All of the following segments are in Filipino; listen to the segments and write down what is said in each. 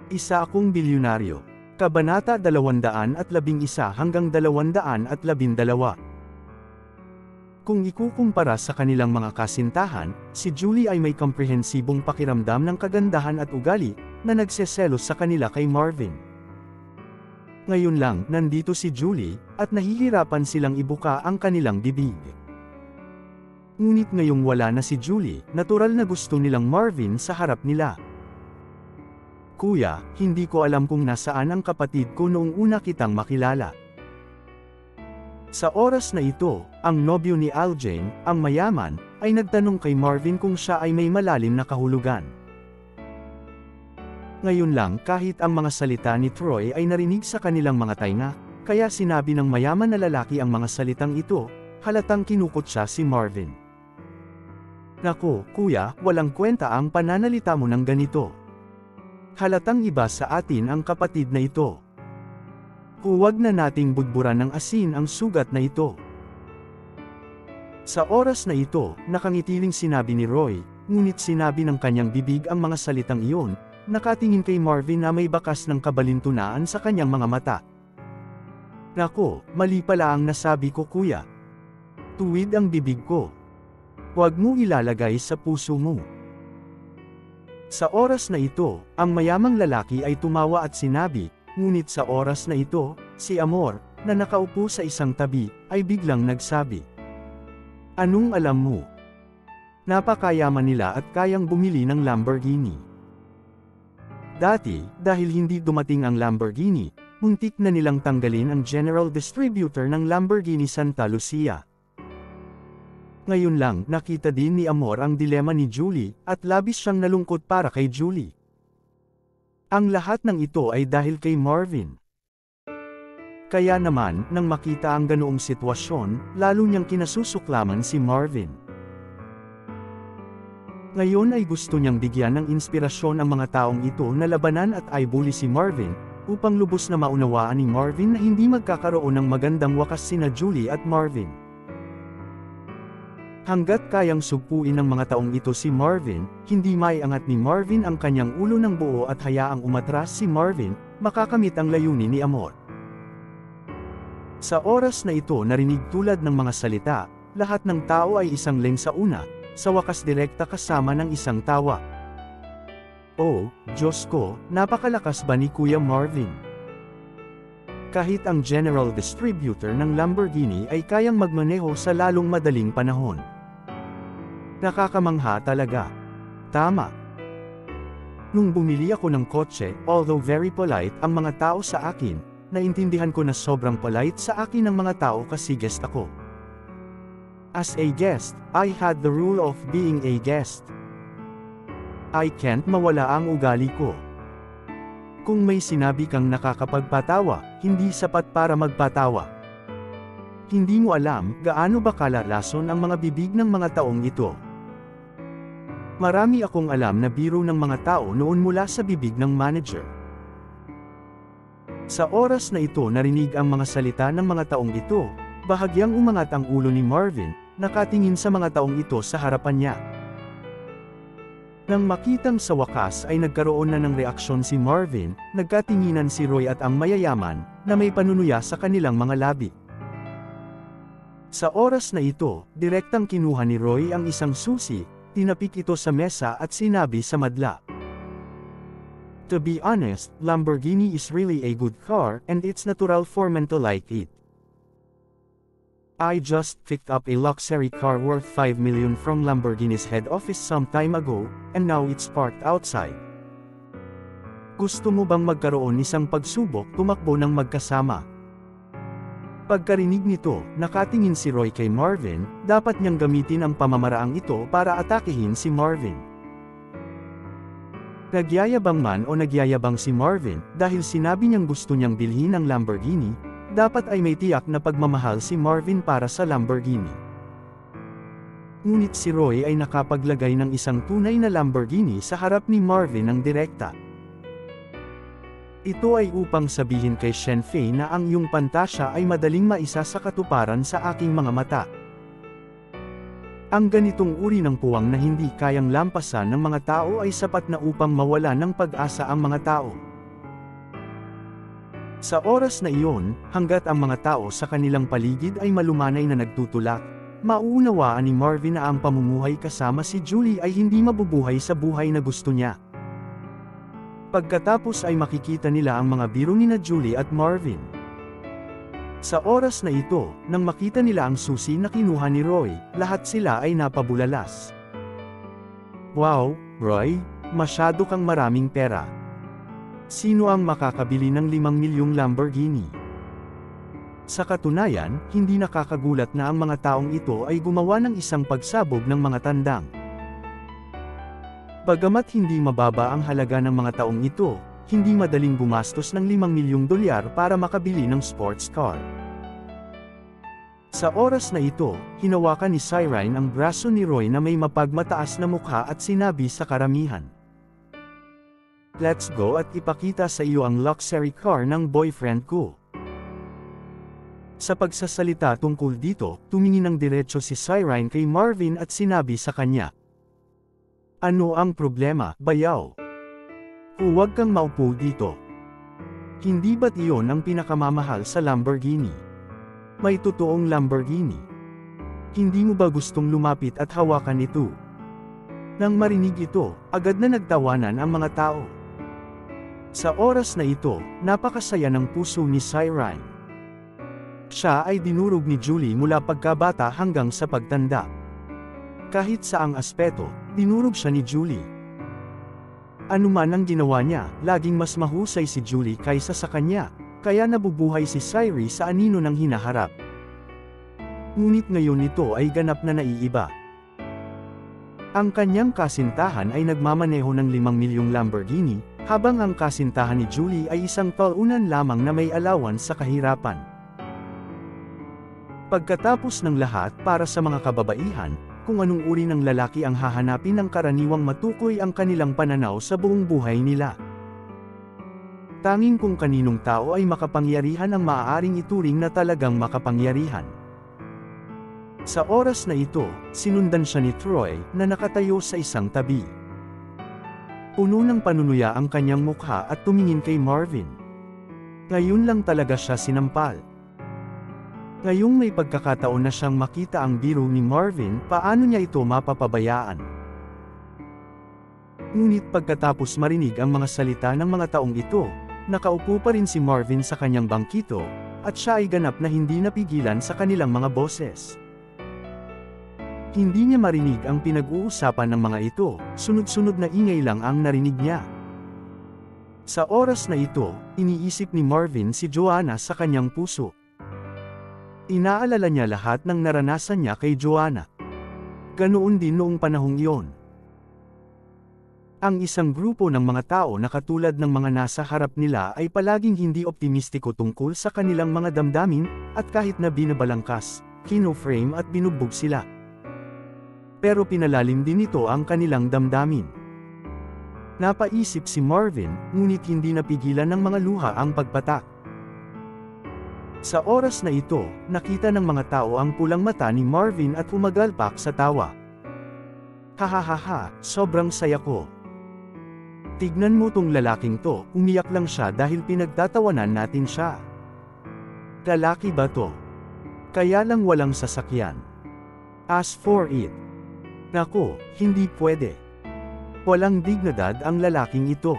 Isa akong bilyonaryo. Kabanata 211 hanggang 212. Kung ikukumpara sa kanilang mga kasintahan, si Julie ay may komprehensibong pakiramdam ng kagandahan at ugali, na nagseselos sa kanila kay Marvin. Ngayon lang, nandito si Julie, at nahihirapan silang ibuka ang kanilang bibig. Ngunit ngayong wala na si Julie, natural na gusto nilang Marvin sa harap nila. Kuya, hindi ko alam kung nasaan ang kapatid ko noong una kitang makilala. Sa oras na ito, ang nobyo ni Aljane, ang mayaman, ay nagtanong kay Marvin kung siya ay may malalim na kahulugan. Ngayon lang, kahit ang mga salita ni Troy ay narinig sa kanilang mga tainga, kaya sinabi ng mayaman na lalaki ang mga salitang ito, halatang kinukot siya si Marvin. Naku, kuya, walang kwenta ang pananalita mo ng ganito. Halatang iba sa atin ang kapatid na ito. Huwag na nating budburan ng asin ang sugat na ito. Sa oras na ito, nakangitiling sinabi ni Roy, ngunit sinabi ng kanyang bibig ang mga salitang iyon, nakatingin kay Marvin na may bakas ng kabalintunaan sa kanyang mga mata. Nako, mali pala ang nasabi ko kuya. Tuwid ang bibig ko. Huwag mo ilalagay sa puso mo. Sa oras na ito, ang mayamang lalaki ay tumawa at sinabi, ngunit sa oras na ito, si Amor, na nakaupo sa isang tabi, ay biglang nagsabi. Anong alam mo? Napakayaman nila at kayang bumili ng Lamborghini. Dati, dahil hindi dumating ang Lamborghini, muntik na nilang tanggalin ang general distributor ng Lamborghini Santa Lucia. Ngayon lang, nakita din ni Amor ang dilema ni Julie, at labis siyang nalungkot para kay Julie. Ang lahat ng ito ay dahil kay Marvin. Kaya naman, nang makita ang ganoong sitwasyon, lalo niyang kinasusuklaman si Marvin. Ngayon ay gusto niyang bigyan ng inspirasyon ang mga taong ito na labanan at aibuli si Marvin, upang lubos na maunawaan ni Marvin na hindi magkakaroon ng magandang wakas sina Julie at Marvin. Hanggat kayang sugpuin ng mga taong ito si Marvin, hindi maiangat ni Marvin ang kanyang ulo ng buo at hayaang umatras si Marvin, makakamit ang layunin ni Amor. Sa oras na ito narinig tulad ng mga salita, lahat ng tao ay isang leng sa una, sa wakas direkta kasama ng isang tawa. Oh, Diyos ko, napakalakas ba ni Kuya Marvin? Kahit ang general distributor ng Lamborghini ay kayang magmaneho sa lalong madaling panahon. Nakakamangha talaga. Tama. Nung bumili ako ng kotse, although very polite ang mga tao sa akin, naintindihan ko na sobrang polite sa akin ng mga tao kasi guest ako. As a guest, I had the rule of being a guest. I can't mawala ang ugali ko. Kung may sinabi kang nakakapagpatawa, hindi sapat para magpatawa. Hindi mo alam gaano ba kalalason ang mga bibig ng mga taong ito. Marami akong alam na biro ng mga tao noon mula sa bibig ng manager. Sa oras na ito narinig ang mga salita ng mga taong ito, bahagyang umangat ang ulo ni Marvin, nakatingin sa mga taong ito sa harapan niya. Nang makitang sa wakas ay nagkaroon na ng reaksyon si Marvin, nagkatinginan si Roy at ang mayayaman, na may panunuya sa kanilang mga labi. Sa oras na ito, direktang kinuha ni Roy ang isang susi, tinapik ito sa mesa at sinabi sa madla. To be honest, Lamborghini is really a good car and it's natural for men to like it. I just picked up a luxury car worth 5 million from Lamborghini's head office some time ago, and now it's parked outside. Gusto mo bang magkaroon isang pagsubok tumakbo ng magkasama? Pagkarinig nito, nakatingin si Roy kay Marvin, dapat niyang gamitin ang pamamaraang ito para atakihin si Marvin. Nagyayabang man o nagyayabang si Marvin, dahil sinabi niyang gusto niyang bilhin ang Lamborghini, dapat ay may tiyak na pagmamahal si Marvin para sa Lamborghini. Ngunit si Roy ay nakapaglagay ng isang tunay na Lamborghini sa harap ni Marvin ng direkta. Ito ay upang sabihin kay Shenfei na ang iyong pantasya ay madaling maisa sa katuparan sa aking mga mata. Ang ganitong uri ng puwang na hindi kayang lampasan ng mga tao ay sapat na upang mawala ng pag-asa ang mga tao. Sa oras na iyon, hanggat ang mga tao sa kanilang paligid ay malumanay na nagtutulak, mauunawaan ni Marvin na ang pamumuhay kasama si Julie ay hindi mabubuhay sa buhay na gusto niya. Pagkatapos ay makikita nila ang mga biro ni Julie at Marvin. Sa oras na ito, nang makita nila ang susi na kinuha ni Roy, lahat sila ay napabulalas. Wow, Roy, masyado kang maraming pera. Sino ang makakabili ng 5 milyong Lamborghini? Sa katunayan, hindi nakakagulat na ang mga taong ito ay gumawa ng isang pagsabog ng mga tandang. Bagamat hindi mababa ang halaga ng mga taong ito, hindi madaling gumastos ng 5 milyong dolyar para makabili ng sports car. Sa oras na ito, hinawakan ni Cyrene ang braso ni Roy na may mapagmataas na mukha at sinabi sa karamihan, "Let's go at ipakita sa iyo ang luxury car ng boyfriend ko." Sa pagsasalita tungkol dito, tumingin ng diretso si Cyrene kay Marvin at sinabi sa kanya, "Ano ang problema, bayaw? Huwag kang maupo dito. Hindi ba't iyon ang pinakamamahal sa Lamborghini? May totoong Lamborghini. Hindi mo ba gustong lumapit at hawakan ito?" Nang marinig ito, agad na nagtawanan ang mga tao. Sa oras na ito, napakasaya ng puso ni Cyrene. Siya ay dinurog ni Julie mula pagkabata hanggang sa pagtanda. Kahit saang aspeto, dinurog siya ni Julie. Anuman ang ginawa niya, laging mas mahusay si Julie kaysa sa kanya, kaya nabubuhay si Cyrene sa anino ng hinaharap. Ngunit ngayon ito ay ganap na naiiba. Ang kanyang kasintahan ay nagmamaneho ng 5 milyong Lamborghini, habang ang kasintahan ni Julie ay isang taunan lamang na may allowance sa kahirapan. Pagkatapos ng lahat, para sa mga kababaihan, kung anong uri ng lalaki ang hahanapin ng karaniwang matukoy ang kanilang pananaw sa buong buhay nila. Tanging kung kaninong tao ay makapangyarihan ang maaaring ituring na talagang makapangyarihan. Sa oras na ito, sinundan siya ni Troy, na nakatayo sa isang tabi. Puno ng panunuya ang kanyang mukha at tumingin kay Marvin. Ngayon lang talaga siya sinampal. Ngayong may pagkakataon na siyang makita ang biro ni Marvin, paano niya ito mapapabayaan? Ngunit pagkatapos marinig ang mga salita ng mga taong ito, nakaupo pa rin si Marvin sa kanyang bangkito, at siya ay ganap na hindi napigilan sa kanilang mga boses. Hindi niya marinig ang pinag-uusapan ng mga ito, sunod-sunod na ingay lang ang narinig niya. Sa oras na ito, iniisip ni Marvin si Joanna sa kanyang puso. Inaalala niya lahat ng naranasan niya kay Joanna. Ganoon din noong panahong iyon. Ang isang grupo ng mga tao na katulad ng mga nasa harap nila ay palaging hindi optimistiko tungkol sa kanilang mga damdamin, at kahit na binabalangkas, kino-frame at binugbog sila. Pero pinalalim din nito ang kanilang damdamin. Napaisip si Marvin, ngunit hindi napigilan ng mga luha ang pagpatak. Sa oras na ito, nakita ng mga tao ang pulang mata ni Marvin at umagalpak sa tawa. "Hahaha, sobrang saya ko. Tignan mo tong lalaking to, umiyak lang siya dahil pinagtatawanan natin siya. Lalaki ba to? Kaya lang walang sasakyan. As for it, naku, hindi pwede. Walang dignidad ang lalaking ito."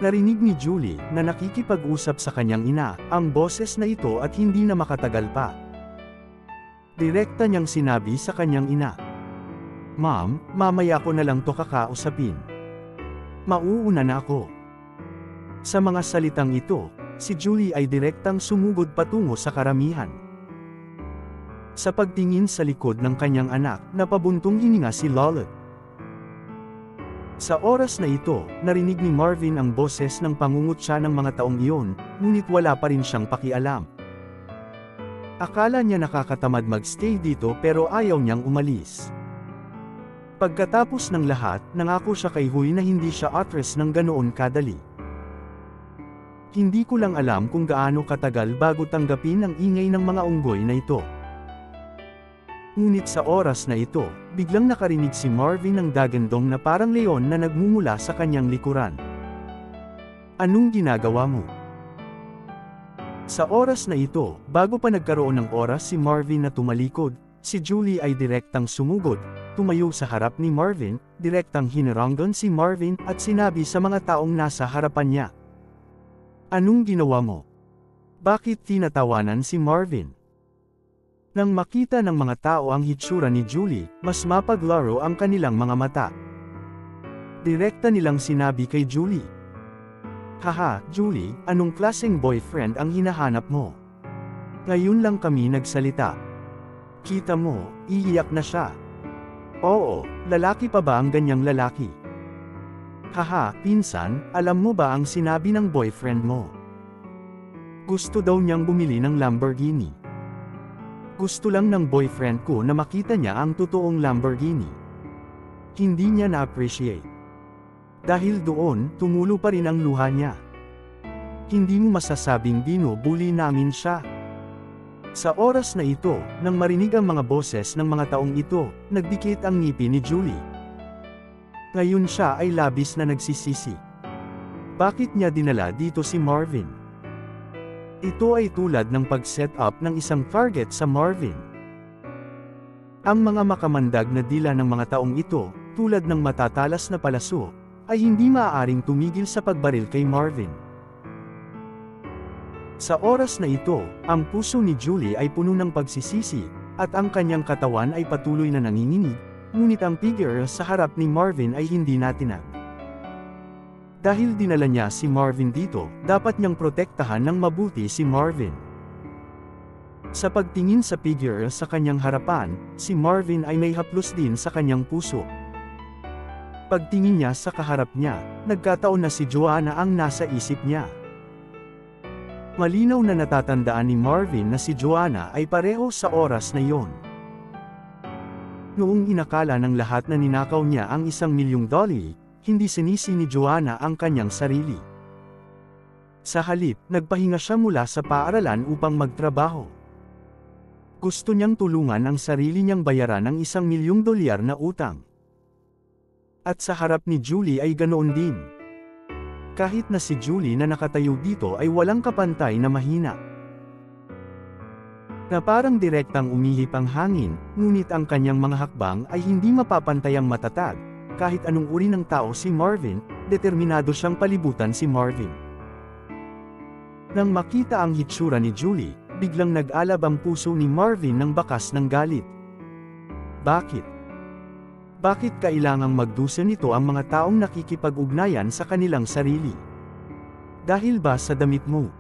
Narinig ni Julie, na nakikipag-usap sa kanyang ina, ang boses na ito at hindi na makatagal pa. Direkta niyang sinabi sa kanyang ina, "Ma'am, mamaya ko na lang to kakausapin. Mauuna na ako." Sa mga salitang ito, si Julie ay direktang sumugod patungo sa karamihan. Sa pagtingin sa likod ng kanyang anak, napabuntong hininga si Lola. Sa oras na ito, narinig ni Marvin ang boses ng pangungutya ng mga taong iyon, ngunit wala pa rin siyang pakialam. Akala niya nakakatamad mag-stay dito pero ayaw niyang umalis. Pagkatapos ng lahat, nangako siya kay Huy na hindi siya atras ng ganoon kadali. Hindi ko lang alam kung gaano katagal bago tanggapin ang ingay ng mga unggoy na ito. Ngunit sa oras na ito, biglang nakarinig si Marvin ng dagandong na parang leon na nagmumula sa kanyang likuran. "Anong ginagawa mo? Sa oras na ito, bago pa nagkaroon ng oras si Marvin na tumalikod, si Julie ay direktang sumugod, tumayo sa harap ni Marvin, direktang hinaranggan si Marvin at sinabi sa mga taong nasa harapan niya. Anong ginawa mo? Bakit tinatawanan si Marvin? Nang makita ng mga tao ang hitsura ni Julie, mas mapaglaro ang kanilang mga mata. Direkta nilang sinabi kay Julie. Haha, Julie, anong klaseng boyfriend ang hinahanap mo? Ngayon lang kami nagsalita. Kita mo, iiyak na siya. Oo, lalaki pa ba ang ganyang lalaki? Haha, pinsan, alam mo ba ang sinabi ng boyfriend mo? Gusto daw niyang bumili ng Lamborghini. Gusto lang ng boyfriend ko na makita niya ang totoong Lamborghini. Hindi niya na-appreciate. Dahil doon, tumulo pa rin ang luha niya. Hindi mo masasabing binubuli namin siya. Sa oras na ito, nang marinig ang mga boses ng mga taong ito, nagdikit ang ngipin ni Julie. Ngayon siya ay labis na nagsisisi. Bakit niya dinala dito si Marvin? Ito ay tulad ng pag-set up ng isang target sa Marvin. Ang mga makamandag na dila ng mga taong ito, tulad ng matatalas na palaso, ay hindi maaaring tumigil sa pagbaril kay Marvin. Sa oras na ito, ang puso ni Julie ay puno ng pagsisisi, at ang kanyang katawan ay patuloy na nanginginig, ngunit ang figure sa harap ni Marvin ay hindi natinag. Dahil dinala niya si Marvin dito, dapat niyang protektahan ng mabuti si Marvin. Sa pagtingin sa figure sa kanyang harapan, si Marvin ay may haplos din sa kanyang puso. Pagtingin niya sa kaharap niya, nagkataon na si Joanna ang nasa isip niya. Malinaw na natatandaan ni Marvin na si Joanna ay pareho sa oras na iyon. Noong inakala ng lahat na ninakaw niya ang $1,000,000, hindi sinisi ni Joanna ang kanyang sarili. Sa halip, nagpahinga siya mula sa paaralan upang magtrabaho. Gusto niyang tulungan ang sarili niyang bayaran ang $1,000,000 na utang. At sa harap ni Julie ay ganoon din. Kahit na si Julie na nakatayo dito ay walang kapantay na mahina. Na parang direktang umihip ang hangin, ngunit ang kanyang mga hakbang ay hindi mapapantayang matatag. Kahit anong uri ng tao si Marvin, determinado siyang palibutan si Marvin. Nang makita ang hitsura ni Julie, biglang nag-alab ang puso ni Marvin ng bakas ng galit. Bakit? Bakit kailangang magdusa nito ang mga taong nakikipag-ugnayan sa kanilang sarili? Dahil ba sa damit mo?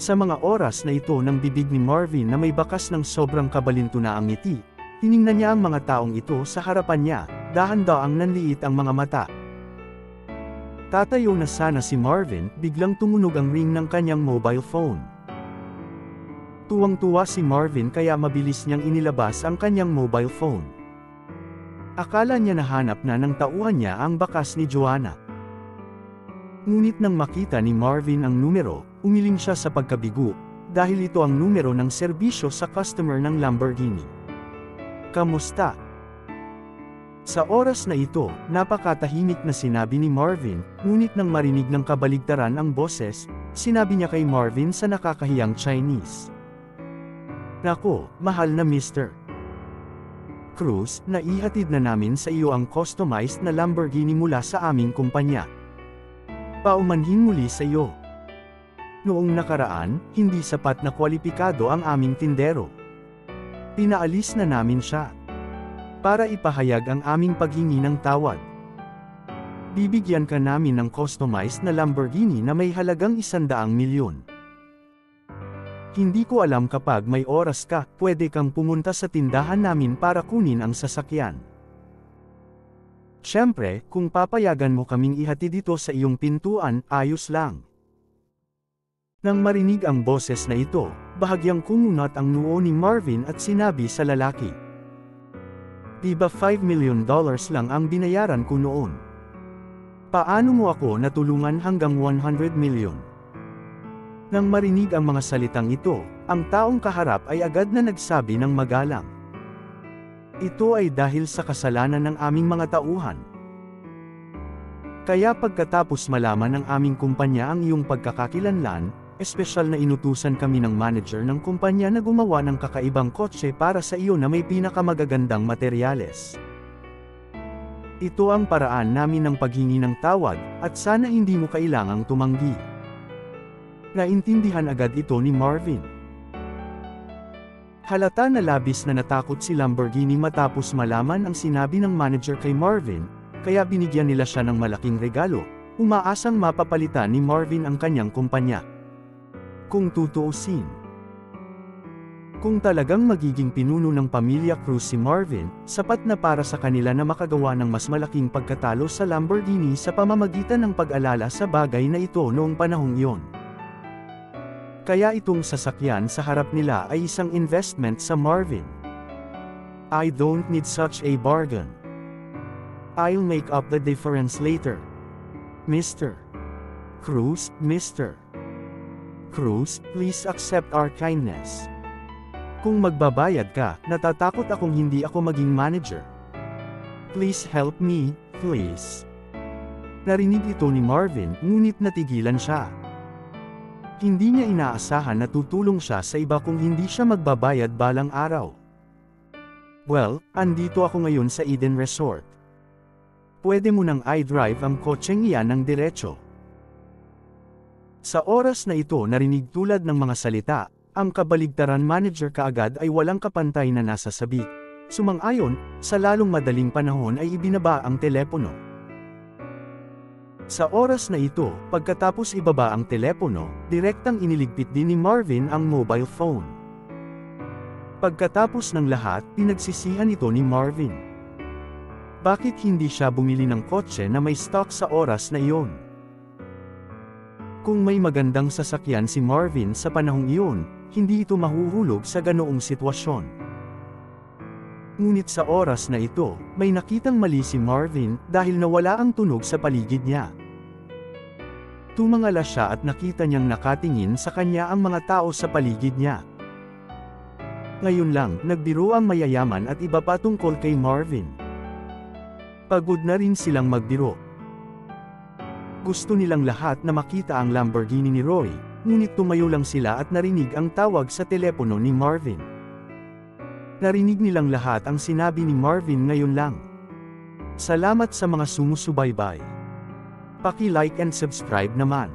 Sa mga oras na ito ng bibig ni Marvin na may bakas ng sobrang kabalintunaang ngiti, tiningnan niya ang mga taong ito sa harapan niya, dahan-daang nanliit ang mga mata. Tatayo na sana si Marvin, biglang tumunog ang ring ng kanyang mobile phone. Tuwang-tuwa si Marvin kaya mabilis niyang inilabas ang kanyang mobile phone. Akala niya nahanap na ng tauhan niya ang bakas ni Joanna. Ngunit nang makita ni Marvin ang numero, umiling siya sa pagkabigo, dahil ito ang numero ng serbisyo sa customer ng Lamborghini. Kamusta? Sa oras na ito, napakatahimik na sinabi ni Marvin, ngunit nang marinig ng kabaligtaran ang boses, sinabi niya kay Marvin sa nakakahiyang Chinese. Nako, mahal na Mr. Cruz, naihatid na namin sa iyo ang customized na Lamborghini mula sa aming kumpanya. Paumanhin muli sa iyo. Noong nakaraan, hindi sapat na kwalipikado ang aming tindero. Pinaalis na namin siya. Para ipahayag ang aming paghingi ng tawad. Bibigyan ka namin ng customized na Lamborghini na may halagang $100,000,000. Hindi ko alam kapag may oras ka, pwede kang pumunta sa tindahan namin para kunin ang sasakyan. Siyempre, kung papayagan mo kaming ihatid ito sa iyong pintuan, ayos lang. Nang marinig ang boses na ito, bahagyang kumunat ang noo ni Marvin at sinabi sa lalaki. Di ba $5,000,000 lang ang binayaran ko noon? Paano mo ako natulungan hanggang 100,000,000? Nang marinig ang mga salitang ito, ang taong kaharap ay agad na nagsabi ng magalang. Ito ay dahil sa kasalanan ng aming mga tauhan. Kaya pagkatapos malaman ng aming kumpanya ang iyong pagkakakilanlan, espesyal na inutusan kami ng manager ng kumpanya na gumawa ng kakaibang kotse para sa iyo na may pinakamagagandang materyales. Ito ang paraan namin ng paghingi ng tawad, at sana hindi mo kailangang tumanggi. Naintindihan agad ito ni Marvin. Halata na labis na natakot si Lamborghini matapos malaman ang sinabi ng manager kay Marvin, kaya binigyan nila siya ng malaking regalo, umaasang mapapalitan ni Marvin ang kanyang kumpanya. Kung tutuusin, kung talagang magiging pinuno ng pamilya Cruz si Marvin, sapat na para sa kanila na makagawa ng mas malaking pagkatalo sa Lamborghini sa pamamagitan ng pag-alala sa bagay na ito noong panahong iyon. Kaya itong sasakyan sa harap nila ay isang investment sa Marvin. I don't need such a bargain. I'll make up the difference later. Mr. Cruz, Mr. Cruz, please accept our kindness. Kung magbabayad ka, natatakot akong hindi ako maging manager. Please help me, please. Narinig ito ni Marvin, ngunit natigilan siya. Hindi niya inaasahan na tutulong siya sa iba kung hindi siya magbabayad balang araw. Well, andito ako ngayon sa Eden Resort. Pwede mo nang i-drive ang kotseng iyan ng diretso. Sa oras na ito narinig tulad ng mga salita, ang kabaligtaran manager kaagad ay walang kapantay na nasa sabik. Sumang-ayon, sa lalong madaling panahon ay ibinaba ang telepono. Sa oras na ito, pagkatapos ibaba ang telepono, direktang iniligpit din ni Marvin ang mobile phone. Pagkatapos ng lahat, pinagsisihan ito ni Marvin. Bakit hindi siya bumili ng kotse na may stock sa oras na iyon? Kung may magandang sasakyan si Marvin sa panahong iyon, hindi ito mahuhulog sa ganoong sitwasyon. Ngunit sa oras na ito, may nakitang mali si Marvin dahil nawala ang tunog sa paligid niya. Tumangala siya at nakita niyang nakatingin sa kanya ang mga tao sa paligid niya. Ngayon lang, nagbiro ang mayayaman at iba pa tungkol kay Marvin. Pagod na rin silang magbiro. Gusto nilang lahat na makita ang Lamborghini ni Roy, ngunit tumayo lang sila at narinig ang tawag sa telepono ni Marvin. Narinig nilang lahat ang sinabi ni Marvin ngayon lang. Salamat sa mga sumusubaybay. Paki-like and subscribe naman.